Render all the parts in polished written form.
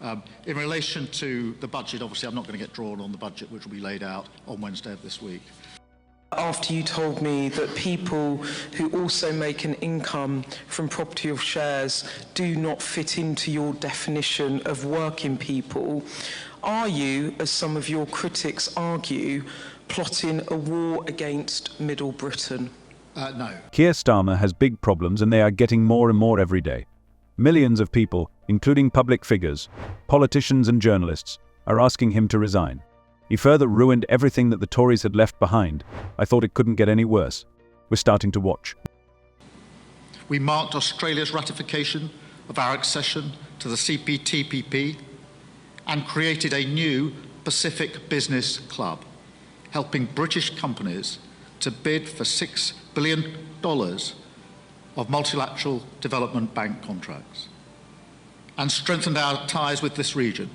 In relation to the budget, obviously I'm not going to get drawn on the budget which will be laid out on Wednesday of this week. After you told me that people who also make an income from property or shares do not fit into your definition of working people, are you, as some of your critics argue, plotting a war against Middle Britain? No. Keir Starmer has big problems and they are getting more and more every day. Millions of people, including public figures, politicians and journalists, are asking him to resign. He further ruined everything that the Tories had left behind. I thought it couldn't get any worse. We're starting to watch. We marked Australia's ratification of our accession to the CPTPP and created a new Pacific Business Club, helping British companies to bid for $6 billion of multilateral development bank contracts, and strengthened our ties with this region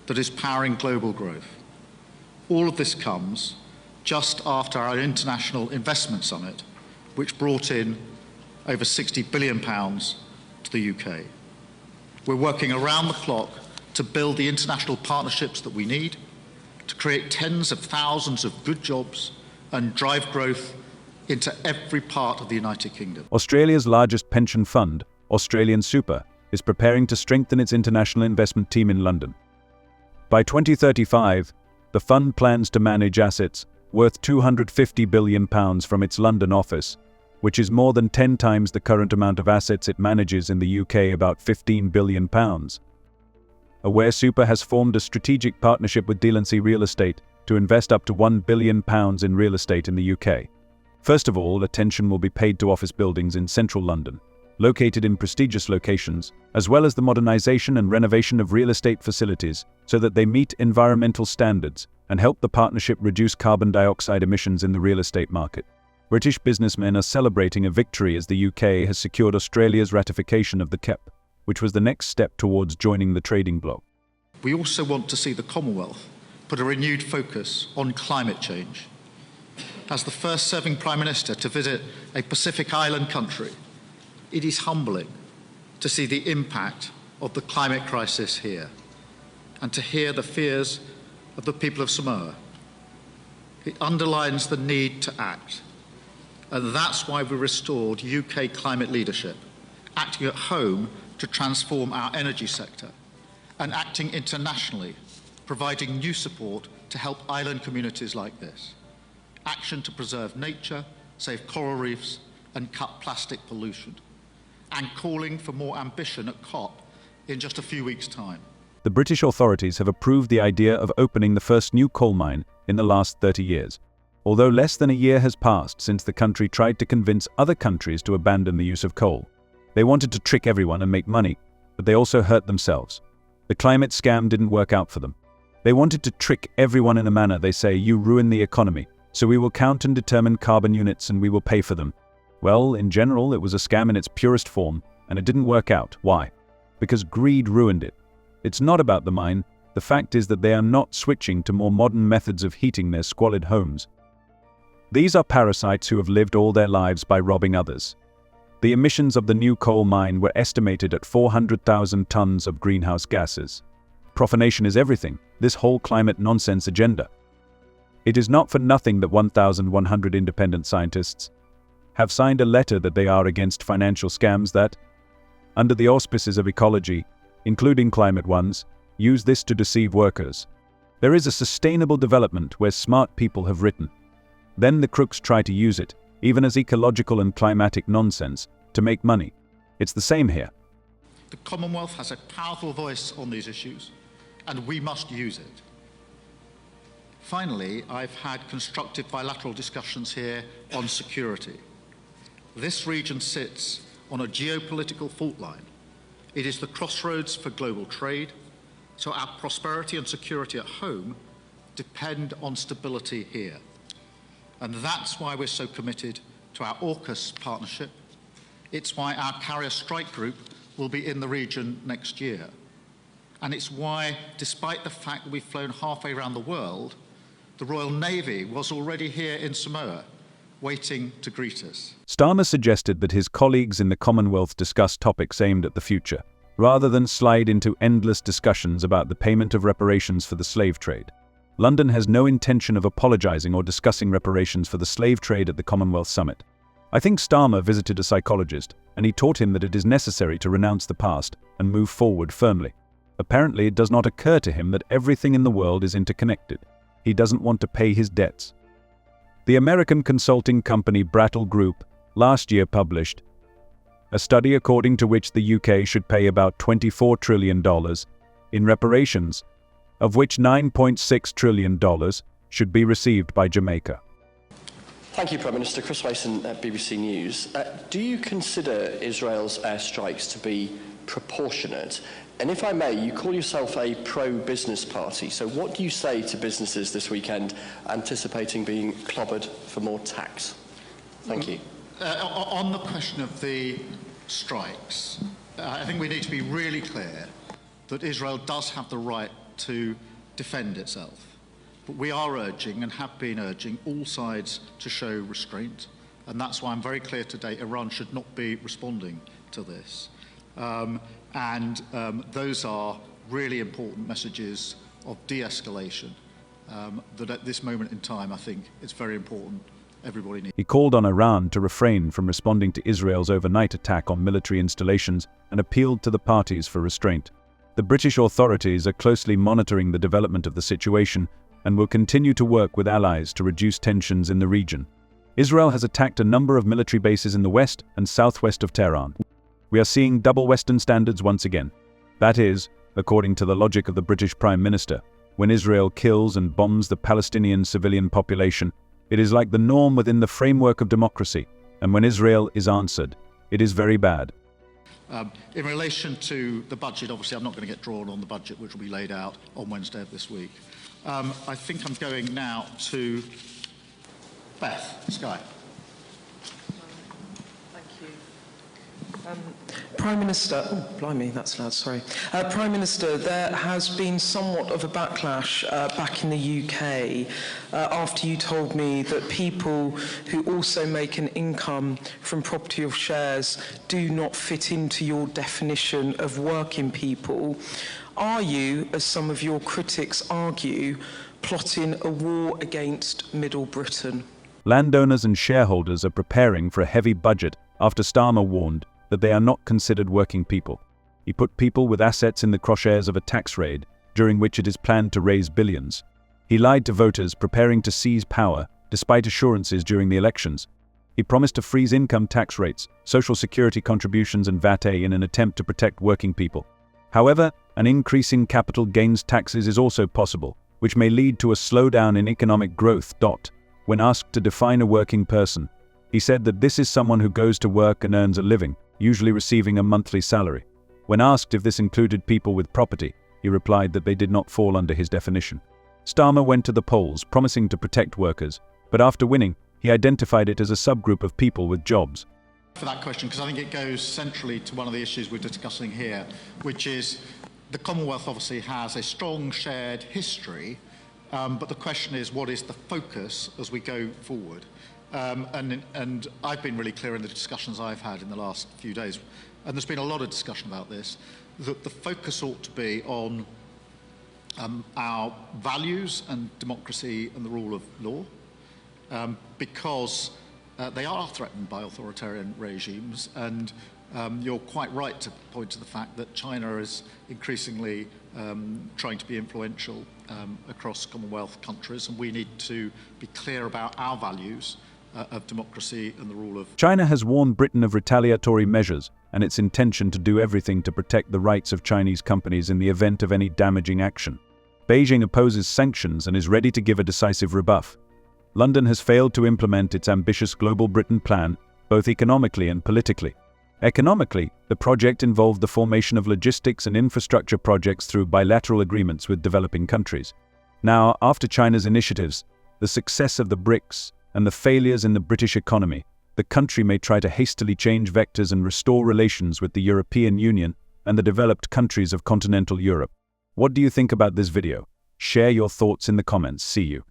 that is powering global growth. All of this comes just after our International Investment Summit, which brought in over £60 billion to the UK. We're working around the clock to build the international partnerships that we need to create tens of thousands of good jobs and drive growth into every part of the United Kingdom. Australia's largest pension fund, Australian Super, is preparing to strengthen its international investment team in London. By 2035, the fund plans to manage assets worth £250 billion from its London office, which is more than 10 times the current amount of assets it manages in the UK, about £15 billion. Aware Super has formed a strategic partnership with Delancey Real Estate to invest up to £1 billion in real estate in the UK. First of all, attention will be paid to office buildings in central London, located in prestigious locations, as well as the modernisation and renovation of real estate facilities so that they meet environmental standards and help the partnership reduce carbon dioxide emissions in the real estate market. British businessmen are celebrating a victory as the UK has secured Australia's ratification of the KEP, which was the next step towards joining the trading bloc. We also want to see the Commonwealth put a renewed focus on climate change. As the first serving Prime Minister to visit a Pacific Island country, it is humbling to see the impact of the climate crisis here and to hear the fears of the people of Samoa. It underlines the need to act, and that's why we restored UK climate leadership, acting at home to transform our energy sector, and acting internationally, providing new support to help island communities like this. Action to preserve nature, save coral reefs, and cut plastic pollution, and calling for more ambition at COP in just a few weeks' time. The British authorities have approved the idea of opening the first new coal mine in the last 30 years. Although less than a year has passed since the country tried to convince other countries to abandon the use of coal. They wanted to trick everyone and make money, but they also hurt themselves. The climate scam didn't work out for them. They wanted to trick everyone in a manner they say, you ruin the economy, so we will count and determine carbon units and we will pay for them. Well, in general, it was a scam in its purest form, and it didn't work out. Why? Because greed ruined it. It's not about the mine. The fact is that they are not switching to more modern methods of heating their squalid homes. These are parasites who have lived all their lives by robbing others. The emissions of the new coal mine were estimated at 400,000 tons of greenhouse gases. Profanation is everything, this whole climate nonsense agenda. It is not for nothing that 1,100 independent scientists have signed a letter that they are against financial scams that, under the auspices of ecology, including climate ones, use this to deceive workers. There is a sustainable development where smart people have written. Then the crooks try to use it, even as ecological and climatic nonsense, to make money. It's the same here. The Commonwealth has a powerful voice on these issues, and we must use it. Finally, I've had constructive bilateral discussions here on security. This region sits on a geopolitical fault line. It is the crossroads for global trade, so our prosperity and security at home depend on stability here. And that's why we're so committed to our AUKUS partnership. It's why our carrier strike group will be in the region next year. And it's why, despite the fact that we've flown halfway around the world, the Royal Navy was already here in Samoa, waiting to greet us. Starmer suggested that his colleagues in the Commonwealth discuss topics aimed at the future. rather than slide into endless discussions about the payment of reparations for the slave trade. London has no intention of apologizing or discussing reparations for the slave trade at the Commonwealth summit. I think Starmer visited a psychologist, and he taught him that it is necessary to renounce the past and move forward firmly. Apparently, it does not occur to him that everything in the world is interconnected. He doesn't want to pay his debts. The American consulting company Brattle Group last year published a study according to which the UK should pay about $24 trillion in reparations, of which $9.6 trillion should be received by Jamaica. Thank you, Prime Minister. Chris Mason at BBC News. Do you consider Israel's airstrikes to be proportionate? And if I may, you call yourself a pro-business party, so what do you say to businesses this weekend anticipating being clobbered for more tax? Thank you. On the question of the strikes, I think we need to be really clear that Israel does have the right to defend itself. But we are urging and have been urging all sides to show restraint, and that's why I'm very clear today Iran should not be responding to this. Those are really important messages of de-escalation that at this moment in time I think it's very important everybody needs. He called on Iran to refrain from responding to Israel's overnight attack on military installations and appealed to the parties for restraint. The British authorities are closely monitoring the development of the situation and will continue to work with allies to reduce tensions in the region. Israel has attacked a number of military bases in the west and southwest of Tehran. We are seeing double Western standards once again. That is, according to the logic of the British Prime Minister, when Israel kills and bombs the Palestinian civilian population, it is like the norm within the framework of democracy, and when Israel is answered, it is very bad. In relation to the budget, obviously I'm not going to get drawn on the budget which will be laid out on Wednesday of this week. I think I'm going now to Beth, Sky. Thank you. Prime Minister, oh blimey, that's loud, sorry. Prime Minister, there has been somewhat of a backlash back in the UK after you told me that people who also make an income from property of shares do not fit into your definition of working people. Are you, as some of your critics argue, plotting a war against Middle Britain? Landowners and shareholders are preparing for a heavy budget after Starmer warned that they are not considered working people. He put people with assets in the crosshairs of a tax raid, during which it is planned to raise billions. He lied to voters preparing to seize power, despite assurances during the elections. He promised to freeze income tax rates, social security contributions and VAT in an attempt to protect working people. However, an increase in capital gains taxes is also possible, which may lead to a slowdown in economic growth. When asked to define a working person, he said that this is someone who goes to work and earns a living, usually receiving a monthly salary. When asked if this included people with property, he replied that they did not fall under his definition. Starmer went to the polls promising to protect workers, but after winning, he identified it as a subgroup of people with jobs. For that question, because I think it goes centrally to one of the issues we're discussing here, which is the Commonwealth obviously has a strong shared history, but the question is, what is the focus as we go forward? And I've been really clear in the discussions I've had in the last few days, and there's been a lot of discussion about this, that the focus ought to be on our values and democracy and the rule of law, because they are threatened by authoritarian regimes, and you're quite right to point to the fact that China is increasingly trying to be influential across Commonwealth countries, and we need to be clear about our values of democracy and the rule of... China has warned Britain of retaliatory measures and its intention to do everything to protect the rights of Chinese companies in the event of any damaging action. Beijing opposes sanctions and is ready to give a decisive rebuff. London has failed to implement its ambitious Global Britain plan, both economically and politically. Economically, the project involved the formation of logistics and infrastructure projects through bilateral agreements with developing countries. Now, after China's initiatives, the success of the BRICS, and the failures in the British economy, the country may try to hastily change vectors and restore relations with the European Union and the developed countries of continental Europe. What do you think about this video? Share your thoughts in the comments. See you.